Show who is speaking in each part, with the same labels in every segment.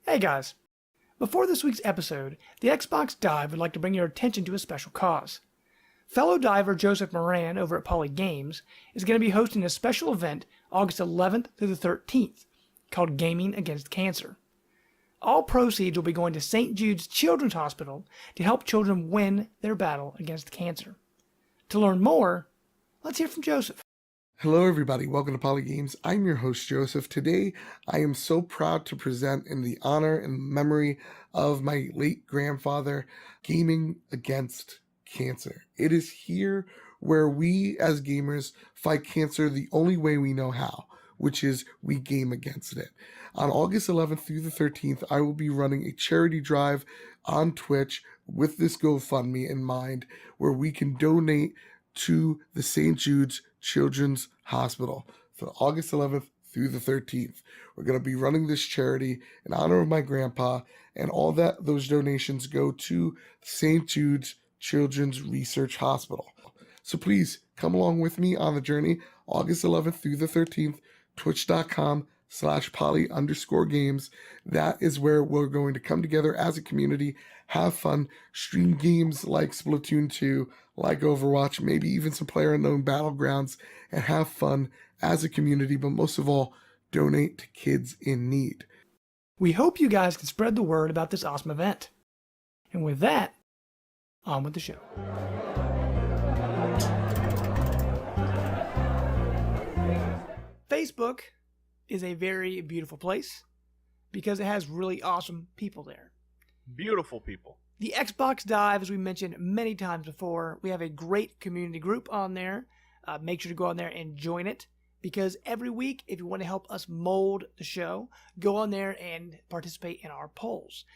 Speaker 1: Hey guys! Before this week's episode, the Xbox Dive would like to bring your attention to a special cause. Fellow diver Joseph Moran over at Poly Games is going to be hosting a special event August 11th through the 13th called Gaming Against Cancer. All proceeds will be going to St. Jude's Children's Hospital to help children win their battle against cancer. To learn more, let's hear from Joseph.
Speaker 2: Hello everybody, welcome to Poly Games. I'm your host Joseph. Today I am so proud to present in the honor and memory of my late grandfather, Gaming Against Cancer. It is here where we as gamers fight cancer the only way we know how, which is we game against it. On August 11th through the 13th, I will be running a charity drive on Twitch with this GoFundMe in mind, where we can donate to the St. Jude's Children's Hospital for August 11th through the 13th. We're going to be running this charity in honor of my grandpa, and all that those donations go to St. Jude's Children's Research Hospital. So please come along with me on the journey, August 11th through the 13th, twitch.com/poly_games. That is where we're going to come together as a community, have fun, stream games like Splatoon 2, like Overwatch, maybe even some PlayerUnknown Battlegrounds, and have fun as a community, but most of all, donate to kids in need.
Speaker 1: We hope you guys can spread the word about this awesome event. And with that, on with the show. Facebook is a very beautiful place because it has really awesome people there.
Speaker 3: Beautiful people.
Speaker 1: The Xbox Dive, as we mentioned many times before, we have a great community group on there. Make sure to go on there and join it, because every week, if you want to help us mold the show, go on there and participate in our polls.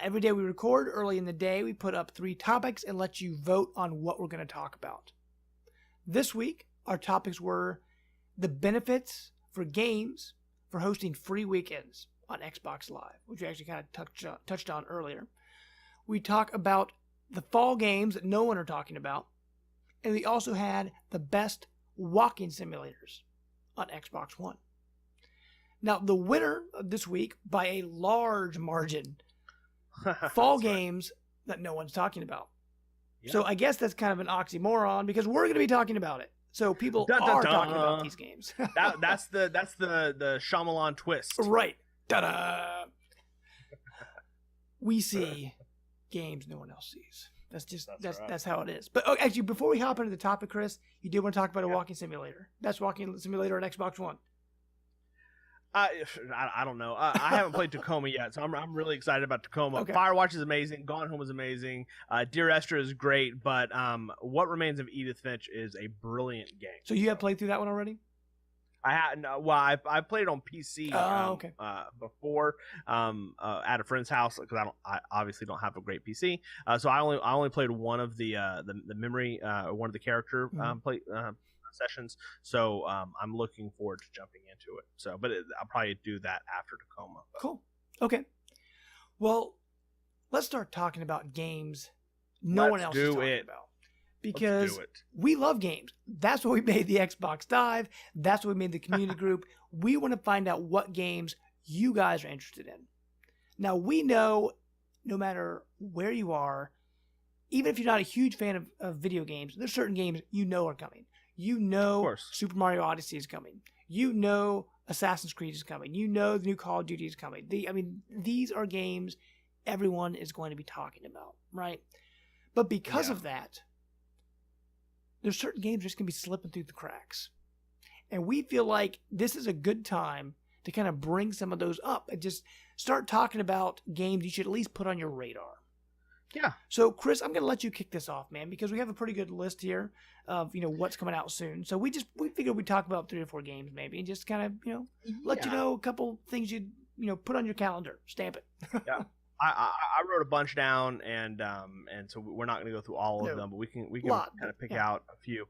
Speaker 1: Every day we record, early in the day, we put up 3 topics and let you vote on what we're going to talk about. This week, our topics were the benefits for games for hosting free weekends on Xbox Live, which we actually kind of touched on earlier. We talk about the fall games that no one are talking about, and we also had the best walking simulators on Xbox One. Now, the winner of this week, by a large margin, fall games that no one's talking about. Yeah. So I guess that's kind of an oxymoron, because we're going to be talking about it. So people are talking about these games.
Speaker 3: that's the Shyamalan twist.
Speaker 1: Right. Ta-da! We see games no one else sees. That's how it is. But actually, before we hop into the topic, Chris, you did want to talk about a walking simulator. Best walking simulator on Xbox One.
Speaker 3: I don't know. I haven't played Tacoma yet, so I'm really excied about Tacoma. Okay. Firewatch is amazing. Gone Home is amazing. Dear Esther is great, but What Remains of Edith Finch is a brilliant game.
Speaker 1: So you have played through that one already?
Speaker 3: I hadn't. Well, I played it on PC before at a friend's house, because I obviously don't have a great PC. So I only played one of the memory one of the character sessions. So I'm looking forward to jumping into it. So, but I'll probably do that after Tacoma. But.
Speaker 1: Cool. Okay. Well, let's start talking about games no one else is talking about. Because we love games. That's why we made the Xbox Dive. That's why we made the community group. We want to find out what games you guys are interested in. Now, we know no matter where you are, even if you're not a huge fan of video games, there's certain games you know are coming. You know Super Mario Odyssey is coming. You know Assassin's Creed is coming. You know the new Call of Duty is coming. These are games everyone is going to be talking about, right? But because of that, there's certain games just going to be slipping through the cracks. And we feel like this is a good time to kind of bring some of those up and just start talking about games you should at least put on your radar.
Speaker 3: Yeah.
Speaker 1: So, Chris, I'm going to let you kick this off, man, because we have a pretty good list here of, what's coming out soon. So we figured we'd talk about 3 or 4 games maybe, and just kind of, let you know a couple things you'd, put on your calendar, stamp it.
Speaker 3: Yeah. I wrote a bunch down, and so we're not going to go through all of them, but we can kind of pick out a few.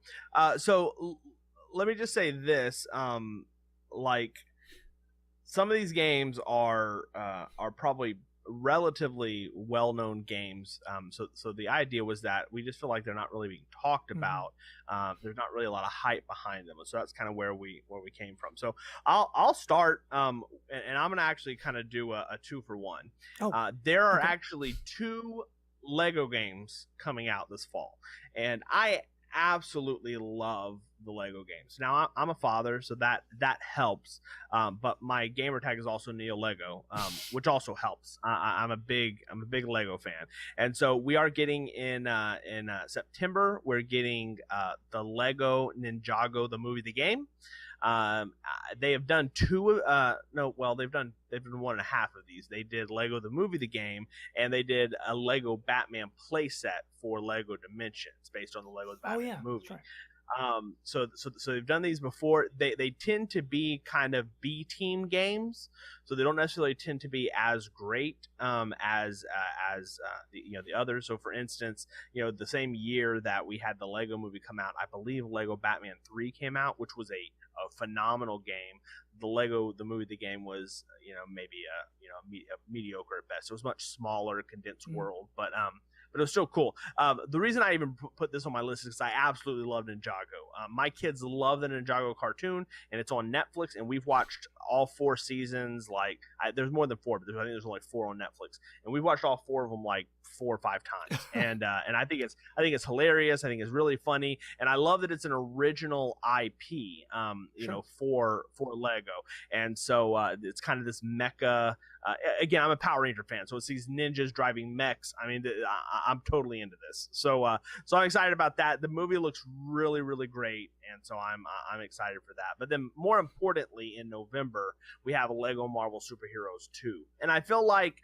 Speaker 3: So let me just say this: like, some of these games are probably relatively well-known games. So the idea was that we just feel like they're not really being talked about. There's not really a lot of hype behind them, so that's kind of where we came from. So I'll start, and I'm gonna actually kind of do a 2-for-1. There are actually 2 Lego games coming out this fall, and I absolutely love the Lego games. Now I'm a father, so that helps. But my gamer tag is also Neo Lego, which also helps. I'm a big Lego fan, and so we are getting in September. We're getting the Lego Ninjago, the movie, the game. They have done 2. They've done 1.5 of these. They did Lego the movie, the game, and they did a Lego Batman playset for Lego Dimensions based on the Lego Batman movie. That's right. So they've done these before. They tend to be kind of B team games, so they don't necessarily tend to be as great as the others. So for instance, the same year that we had the Lego movie come out, I believe Lego Batman 3 came out, which was a phenomenal game. The movie, the game was maybe a mediocre at best. It was much smaller, condensed world, but it was still cool. The reason I even put this on my list is because I absolutely love Ninjago. My kids love the Ninjago cartoon, and it's on Netflix, and we've watched all 4 seasons. There's more than 4, but I think there's only 4 on Netflix, and we've watched all 4 of them 4 or 5 times. And I think it's hilarious. I think it's really funny, and I love that it's an original IP. For Lego, and so it's kind of this mecha. Again, I'm a Power Ranger fan, so it's these ninjas driving mechs. I mean, I'm totally into this. So I'm excited about that. The movie looks really, really great, and so I'm excited for that. But then, more importantly, in November we have Lego Marvel Superheroes 2, and I feel like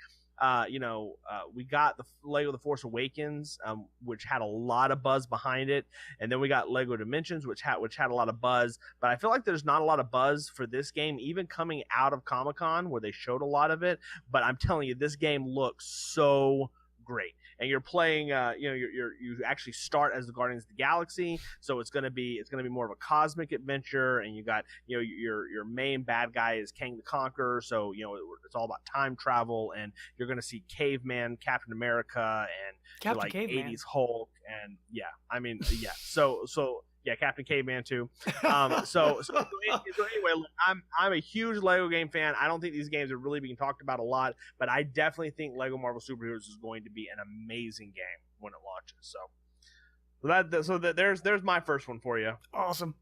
Speaker 3: we got the Lego The Force Awakens, which had a lot of buzz behind it, and then we got Lego Dimensions, which had a lot of buzz. But I feel like there's not a lot of buzz for this game, even coming out of Comic-Con, where they showed a lot of it. But I'm telling you, this game looks so great. And you're playing, you actually start as the Guardians of the Galaxy, so it's gonna be more of a cosmic adventure. And you got, your main bad guy is Kang the Conqueror, so it's all about time travel, and you're gonna see Caveman, Captain America, and
Speaker 1: Captain Caveman.
Speaker 3: 80s Hulk, and Captain Caveman too. So anyway, look, I'm a huge Lego game fan. I don't think these games are really being talked about a lot, but I definitely think Lego Marvel Superheroes is going to be an amazing game when it launches. So there's my first one for you.
Speaker 1: Awesome.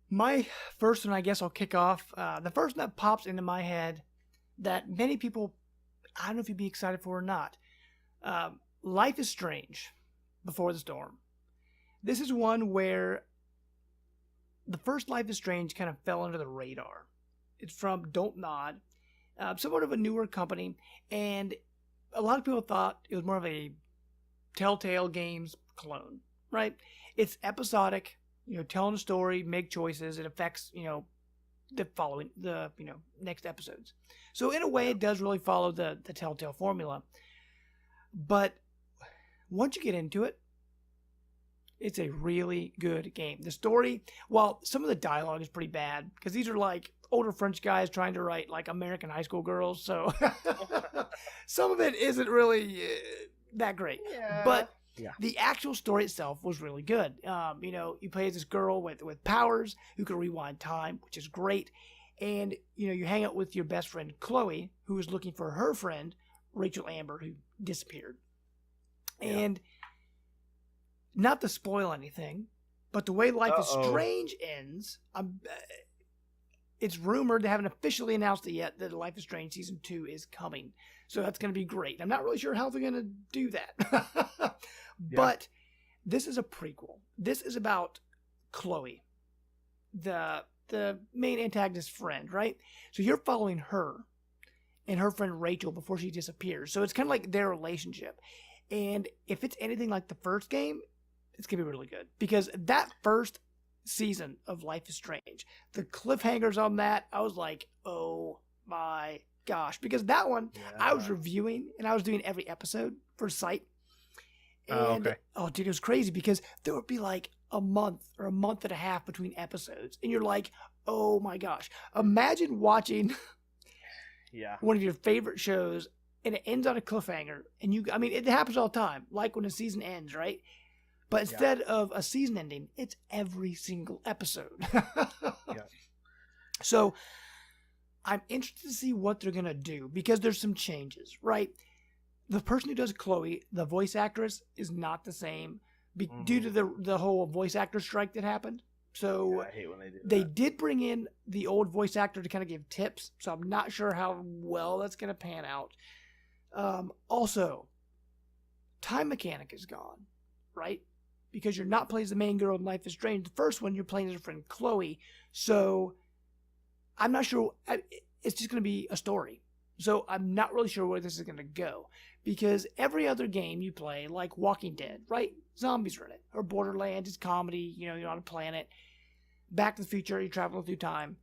Speaker 1: My first one, I guess I'll kick off. The first one that pops into my head that many people, I don't know if you'd be excited for or not. Life is Strange, Before the Storm. This is one where the first Life is Strange kind of fell under the radar. It's from Don't Nod, somewhat of a newer company, and a lot of people thought it was more of a Telltale Games clone, right? It's episodic, telling a story, make choices. It affects, the next episodes. So in a way, it does really follow the Telltale formula. But once you get into it, it's a really good game. The story, while some of the dialogue is pretty bad, because these are like older French guys trying to write like American high school girls, so some of it isn't really that great. Yeah. But the actual story itself was really good. You play as this girl with powers who can rewind time, which is great. And, you hang out with your best friend Chloe, who is looking for her friend, Rachel Amber, who disappeared. Yeah. And not to spoil anything, but the way Life is Strange ends, it's rumored, they haven't officially announced it yet, that Life is Strange Season 2 is coming. So that's going to be great. I'm not really sure how they're going to do that. But this is a prequel. This is about Chloe, the main antagonist friend, right? So you're following her and her friend Rachel before she disappears. So it's kind of like their relationship. And if it's anything like the first game, it's going to be really good. Because that first season of Life is Strange, the cliffhangers on that, I was like, oh my gosh. Because that one, I was reviewing, and I was doing every episode for Sight. And, dude, it was crazy because there would be like a month or a month and a half between episodes. And you're like, oh my gosh. Imagine watching one of your favorite shows, and it ends on a cliffhanger, and it happens all the time, like when a season ends, right? But instead of a season ending, it's every single episode. So I'm interested to see what they're going to do, because there's some changes, right? The person who does Chloe, the voice actress, is not the same due to the whole voice actor strike that happened. So
Speaker 3: I hate when they do
Speaker 1: they
Speaker 3: that.
Speaker 1: did bring in the old voice actor to kind of give tips, so I'm not sure how well that's going to pan out. Also, time mechanic is gone, right? Because you're not playing as the main girl in Life is Strange. The first one, you're playing as her friend Chloe. So I'm not sure. It's just going to be a story. So I'm not really sure where this is going to go. Because every other game you play, like Walking Dead, right? Zombies are in it. Or Borderlands, it's comedy. You're on a planet. Back to the Future, you're traveling through time.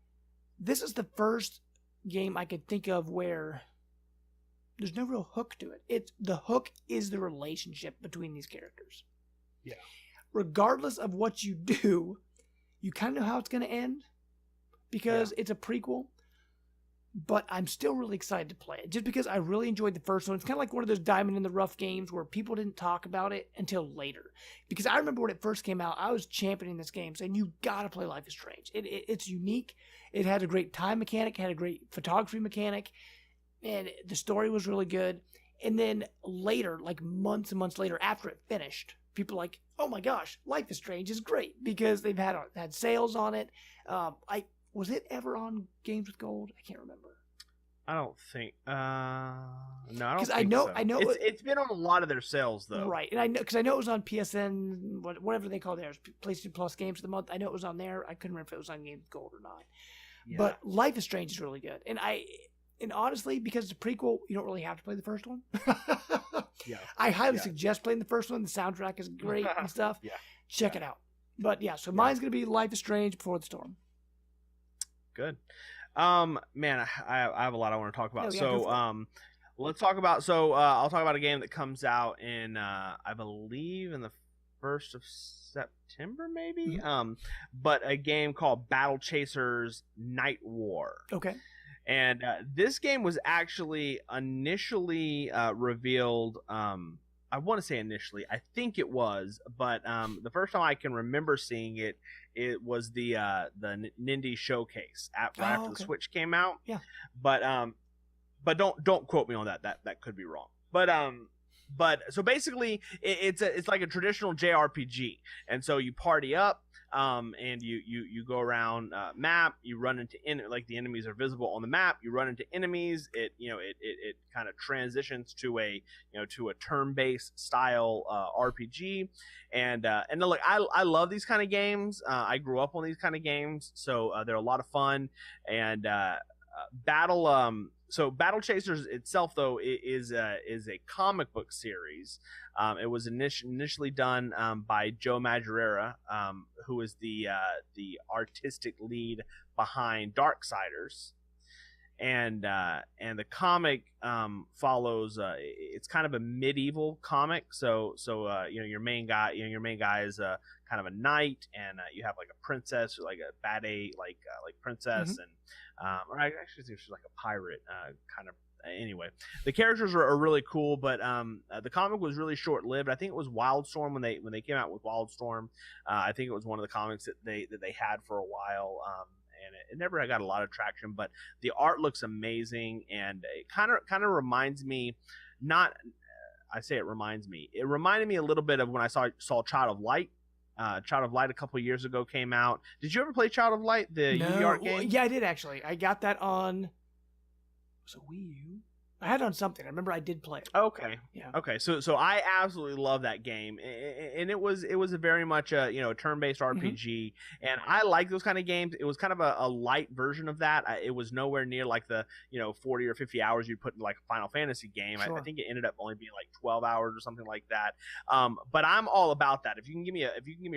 Speaker 1: This is the first game I could think of where there's no real hook to it. The hook is the relationship between these characters.
Speaker 3: Yeah.
Speaker 1: Regardless of what you do, you kind of know how it's going to end, because it's a prequel. But I'm still really excited to play it, just because I really enjoyed the first one. It's kind of like one of those diamond in the rough games where people didn't talk about it until later. Because I remember when it first came out, I was championing this game, saying you got to play Life is Strange. It's unique. It had a great time mechanic, had a great photography mechanic, and the story was really good. And then later, like months and months later, after it finished, people were like, oh my gosh, Life is Strange is great, because they've had sales on it. Was it ever on Games with Gold? I can't remember.
Speaker 3: I don't think. No, I don't. Because
Speaker 1: I know
Speaker 3: it's been on a lot of their sales though.
Speaker 1: Right, and I know because I know it was on PSN, whatever they call theirs, PlayStation Plus Games of the Month. I know it was on there. I couldn't remember if it was on Games with Gold or not. Yeah. But Life is Strange is really good, and honestly, because it's a prequel, you don't really have to play the first one. I highly suggest playing the first one. The soundtrack is great and stuff. Check it out. But so mine's gonna be Life is Strange Before the Storm.
Speaker 3: Good. Man, I have a lot I want to talk about. Let's talk about. I'll talk about a game that comes out in, I believe, in the 1st of September, maybe. Mm-hmm. But a game called Battle Chasers Night War.
Speaker 1: Okay.
Speaker 3: And this game was actually initially revealed. I want to say initially, I think it was, but the first time I can remember seeing it, it was the Nindy showcase after the Switch came out.
Speaker 1: Yeah.
Speaker 3: But don't quote me on that. That could be wrong. But so basically, it's like a traditional JRPG, and so you party up. And you go around map. You run into like the enemies are visible on the map. You run into enemies. It kind of transitions to a turn-based style RPG. And look, I love these kind of games. I grew up on these kind of games, so they're a lot of fun. And Battle Chasers itself, though, is a comic book series. It was initially done by Joe Madureira, who is the artistic lead behind Darksiders, and the comic follows. It's kind of a medieval comic, so your main guy is kind of a knight, and you have like a princess, or like a bade like princess, mm-hmm. and or I actually think she's like a pirate kind of. Anyway, the characters are really cool, but the comic was really short-lived. I think it was Wildstorm when they came out with Wildstorm. I think it was one of the comics that they had for a while, and it never got a lot of traction. But the art looks amazing, and it kind of reminds me. It reminded me a little bit of when I saw Child of Light. Child of Light a couple years ago came out. Did you ever play Child of Light, the UbiArt game?
Speaker 1: Well, yeah, I did actually. I got that on. Was it Wii U? I had it on something. I remember I did play it.
Speaker 3: Okay.
Speaker 1: Yeah.
Speaker 3: Okay. So I absolutely love that game, and it was a very much a turn-based RPG, mm-hmm. and I like those kind of games. It was kind of a light version of that. It was nowhere near like the 40 or 50 hours you'd put in like a Final Fantasy game. Sure. I think it ended up only being like 12 hours or something like that. But I'm all about that. If you can give me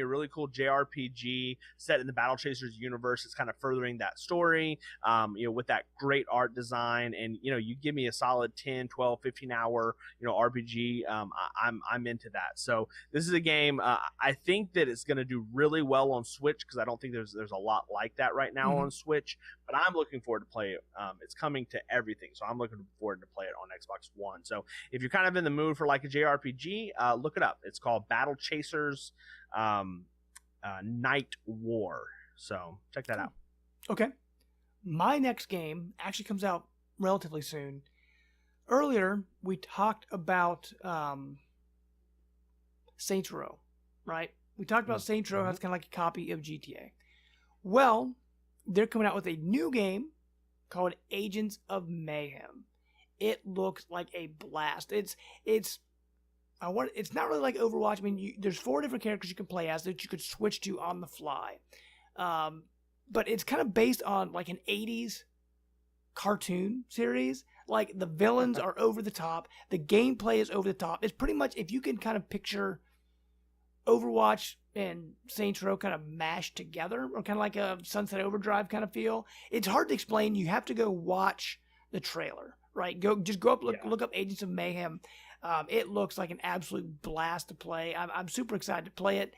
Speaker 3: a really cool JRPG set in the Battle Chasers universe, it's kind of furthering that story. With that great art design, and you give me a solid solid 10, 12, 15 hour, RPG, I'm into that. So this is a game, I think that it's going to do really well on Switch, because I don't think there's a lot like that right now on Switch, but I'm looking forward to play it. It's coming to everything, so I'm looking forward to play it on Xbox One. So if you're kind of in the mood for like a JRPG, look it up. It's called Battle Chasers Night War. So check that out.
Speaker 1: Okay. My next game actually comes out relatively soon. Earlier, we talked about Saints Row, right? We talked about Saints Row. That's kind of like a copy of GTA. Well, they're coming out with a new game called Agents of Mayhem. It looks like a blast. It's not really like Overwatch. I mean, there's 4 different characters you can play as that you could switch to on the fly. But it's kind of based on like an 80s cartoon series. Like the villains are over the top. The gameplay is over the top. It's pretty much, if you can kind of picture Overwatch and Saints Row kind of mashed together, or kind of like a Sunset Overdrive kind of feel. It's hard to explain. You have to go watch the trailer, right? Go up, look up Agents of Mayhem. It looks like an absolute blast to play. I'm super excited to play it.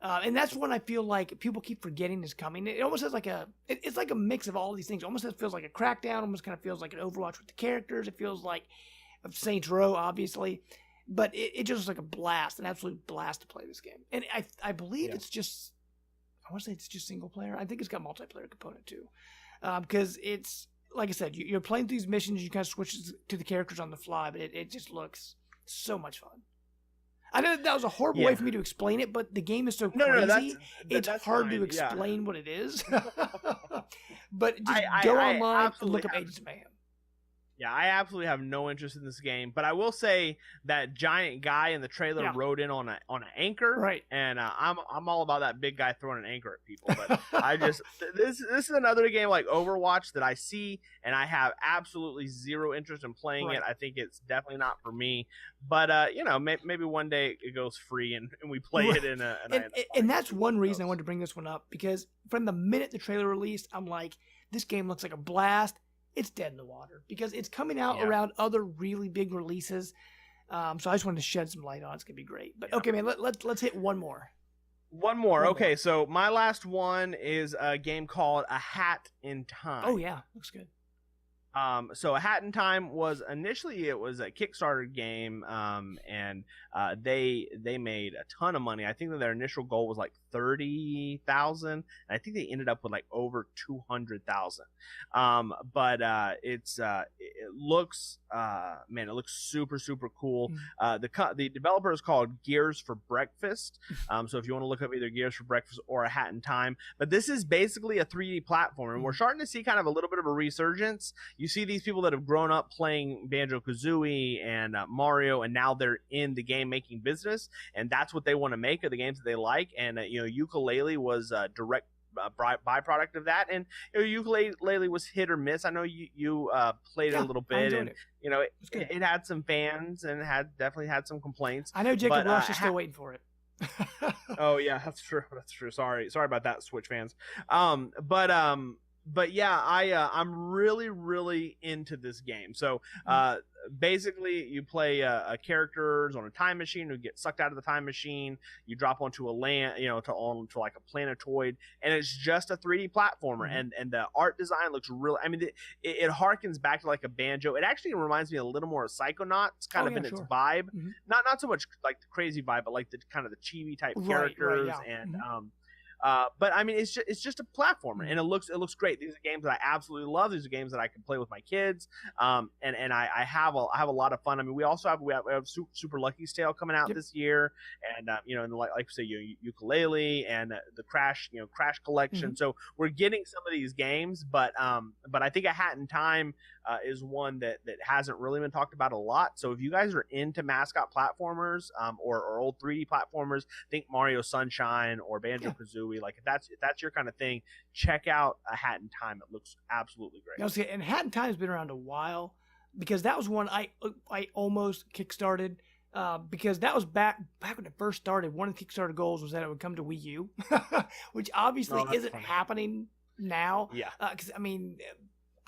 Speaker 1: And that's one I feel like people keep forgetting is coming. It almost has like it's like a mix of all these things. It almost feels like a Crackdown. Almost kind of feels like an Overwatch with the characters. It feels like Saints Row, obviously. But it just looks like a blast, an absolute blast to play this game. And I believe it's just, I want to say it's just single player. I think it's got multiplayer component too. Because it's, like I said, you're playing these missions, you kind of switch to the characters on the fly, but it just looks so much fun. I know that was a horrible way for me to explain it, but the game is so crazy, it's hard to explain what it is. But just go online and look up Agents of Mayhem.
Speaker 3: Yeah, I absolutely have no interest in this game, but I will say that giant guy in the trailer rode in on an anchor,
Speaker 1: right?
Speaker 3: And I'm all about that big guy throwing an anchor at people. But I just this is another game like Overwatch that I see and I have absolutely zero interest in playing it. I think it's definitely not for me. But maybe one day it goes free and we play it in a.
Speaker 1: And that's one reason I wanted to bring this one up, because from the minute the trailer released, I'm like, this game looks like a blast. It's dead in the water because it's coming out around other really big releases. So I just wanted to shed some light on it. It's going to be great. But okay, man, let's hit one more.
Speaker 3: One more. Okay, so my last one is a game called A Hat in Time.
Speaker 1: Oh, yeah. Looks good.
Speaker 3: So A Hat in Time was initially, it was a Kickstarter game, and they made a ton of money. I think that their initial goal was like 30,000, and I think they ended up with like over 200,000. But it looks it looks super super cool. The developer is called Gears for Breakfast. So if you want to look up either Gears for Breakfast or A Hat in Time, but this is basically a 3D platform, and we're starting to see kind of a little bit of a resurgence. You see these people that have grown up playing Banjo-Kazooie and Mario, and now they're in the game making business, and that's what they want to make of the games that they like. And Ukulele was a direct byproduct of that, and Ukulele was hit or miss. I know you played it a little bit, and it had some fans and definitely had some complaints.
Speaker 1: I know Jacob Rush is still waiting for it.
Speaker 3: Oh yeah, that's true. Sorry about that, Switch fans. But yeah, I'm really into this game. So basically, you play characters on a time machine who get sucked out of the time machine. You drop onto a land, onto like a planetoid, and it's just a 3D platformer. And the art design looks really. I mean, it harkens back to like a Banjo. It actually reminds me a little more of Psychonauts, kind of in its vibe. Not so much like the crazy vibe, but like the kind of the chibi type characters and. But I mean, it's just a platformer, and it looks great. These are games that I absolutely love. These are games that I can play with my kids, and I have a lot of fun. I mean, we also have Super Lucky's Tale coming out this year, and and like you say, Ukulele and the Crash Collection. So we're getting some of these games, but I think A Hat in Time is one that hasn't really been talked about a lot. So if you guys are into mascot platformers or old 3D platformers, think Mario Sunshine or Banjo-Kazooie. Like if that's your kind of thing, check out A Hat in Time. It looks absolutely great.
Speaker 1: And Hat in Time has been around a while, because that was one I almost kickstarted, because that was back when it first started. One of the Kickstarter goals was that it would come to Wii U, which obviously isn't happening now.
Speaker 3: Yeah.
Speaker 1: Because I mean,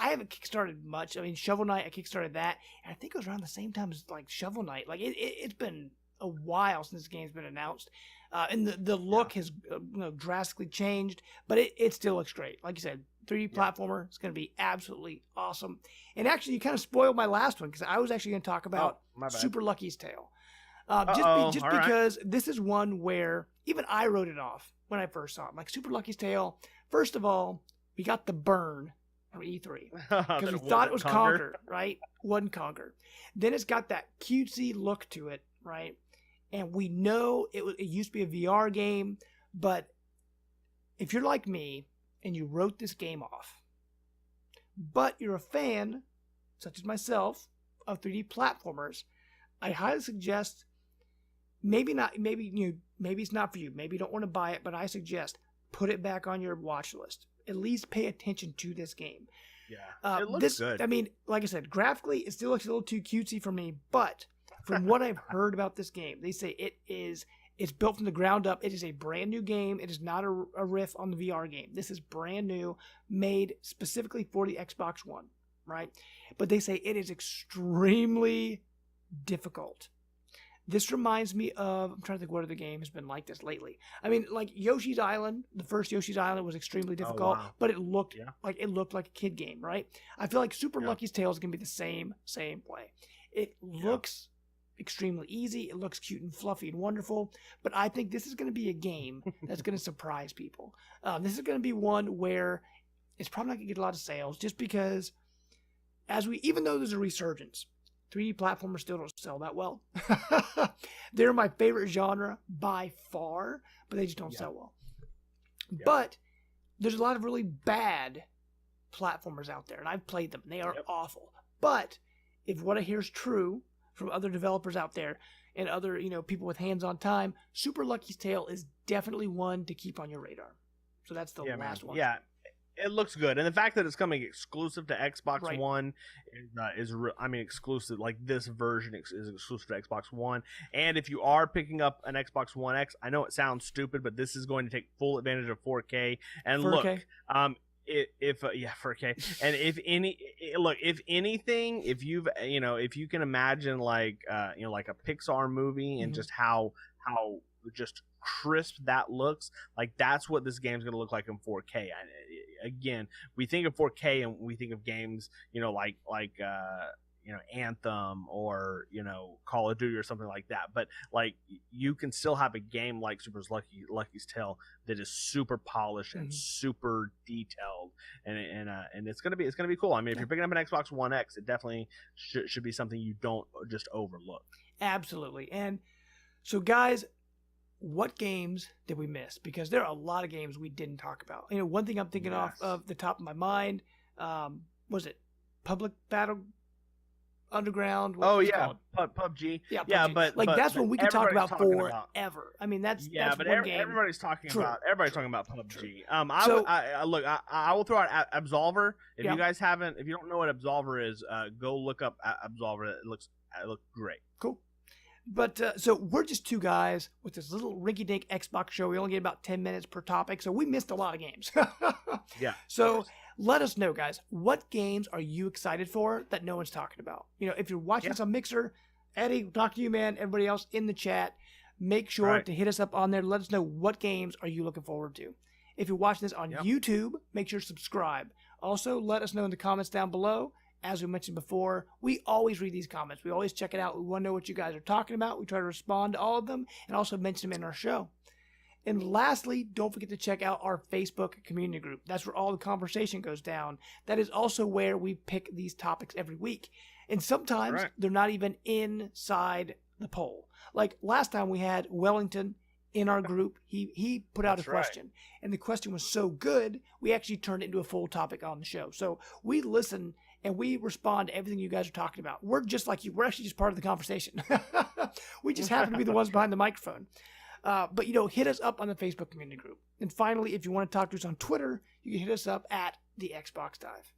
Speaker 1: I haven't kickstarted much. I mean, Shovel Knight, I kickstarted that, and I think it was around the same time as like Shovel Knight. Like it's been a while since this game's been announced, and the look has drastically changed, but it still looks great. Like you said, 3D platformer. It's going to be absolutely awesome. And actually, you kind of spoiled my last one because I was actually going to talk about Super Lucky's Tale. Just because this is one where even I wrote it off when I first saw it. Like Super Lucky's Tale, first of all, we got the burn from E3 because we thought it was Conquer, right? Wasn't Conquer. Then it's got that cutesy look to it, right? And we know it used to be a VR game, but if you're like me and you wrote this game off, but you're a fan, such as myself, of 3D platformers, I highly suggest maybe it's not for you. Maybe you don't want to buy it, but I suggest put it back on your watch list. At least pay attention to this game.
Speaker 3: Yeah, it looks good.
Speaker 1: I mean, like I said, graphically, it still looks a little too cutesy for me, but from what I've heard about this game, they say it's built from the ground up. It is a brand new game. It is not a riff on the VR game. This is brand new, made specifically for the Xbox One, right? But they say it is extremely difficult. This reminds me of, I'm trying to think what other game has been like this lately. I mean, like Yoshi's Island, the first Yoshi's Island was extremely difficult, but it looked like a kid game, right? I feel like Super Lucky's Tale is going to be the same way. It looks extremely easy. It looks cute and fluffy and wonderful, but I think this is going to be a game that's going to surprise people. This is going to be one where it's probably not going to get a lot of sales just because even though there's a resurgence, 3D platformers still don't sell that well. They're my favorite genre by far, but they just don't sell well. Yeah. But there's a lot of really bad platformers out there, and I've played them. They are awful. But if what I hear is true from other developers out there and other people with hands-on time, Super Lucky's Tale is definitely one to keep on your radar. So that's the last one.
Speaker 3: Yeah. It looks good, and the fact that it's coming exclusive to Xbox One is exclusive. Like this version is exclusive to Xbox One, and if you are picking up an Xbox One X, I know it sounds stupid, but this is going to take full advantage of 4K. And 4K? Look, if 4K, and if anything, if you can imagine like a Pixar movie and just how just crisp that looks, like that's what this game's going to look like in 4K. Again, we think of 4K and we think of games, like Anthem or Call of Duty or something like that. But like you can still have a game like Super Lucky's Tale that is super polished and super detailed, and it's gonna be cool. I mean, if you're picking up an Xbox One X, it definitely should be something you don't just overlook.
Speaker 1: Absolutely. And so, guys, what games did we miss? Because there are a lot of games we didn't talk about. One thing I'm thinking off of the top of my mind, was it Public Battle Underground?
Speaker 3: PUBG.
Speaker 1: Yeah,
Speaker 3: but
Speaker 1: that's one we could talk about forever. I mean, that's
Speaker 3: but
Speaker 1: one game.
Speaker 3: Everybody's talking about PUBG. True. I will throw out Absolver. If you guys haven't, if you don't know what Absolver is, go look up Absolver. It looks great.
Speaker 1: Cool. But so we're just two guys with this little rinky-dink Xbox show. We only get about 10 minutes per topic, so we missed a lot of games. So let us know, guys. What games are you excited for that no one's talking about? If you're watching this on Mixer, Eddie, talk to you, man. Everybody else in the chat, make sure to hit us up on there. Let us know what games are you looking forward to. If you're watching this on YouTube, make sure to subscribe. Also, let us know in the comments down below. As we mentioned before, we always read these comments. We always check it out. We want to know what you guys are talking about. We try to respond to all of them and also mention them in our show. And lastly, don't forget to check out our Facebook community group. That's where all the conversation goes down. That is also where we pick these topics every week. And sometimes they're not even inside the poll. Like last time we had Wellington in our group. He put out a question. And the question was so good, we actually turned it into a full topic on the show. So we listen and we respond to everything you guys are talking about. We're just like you. We're actually just part of the conversation. We just happen to be the ones behind the microphone. But, hit us up on the Facebook community group. And finally, if you want to talk to us on Twitter, you can hit us up at the Xbox Dive.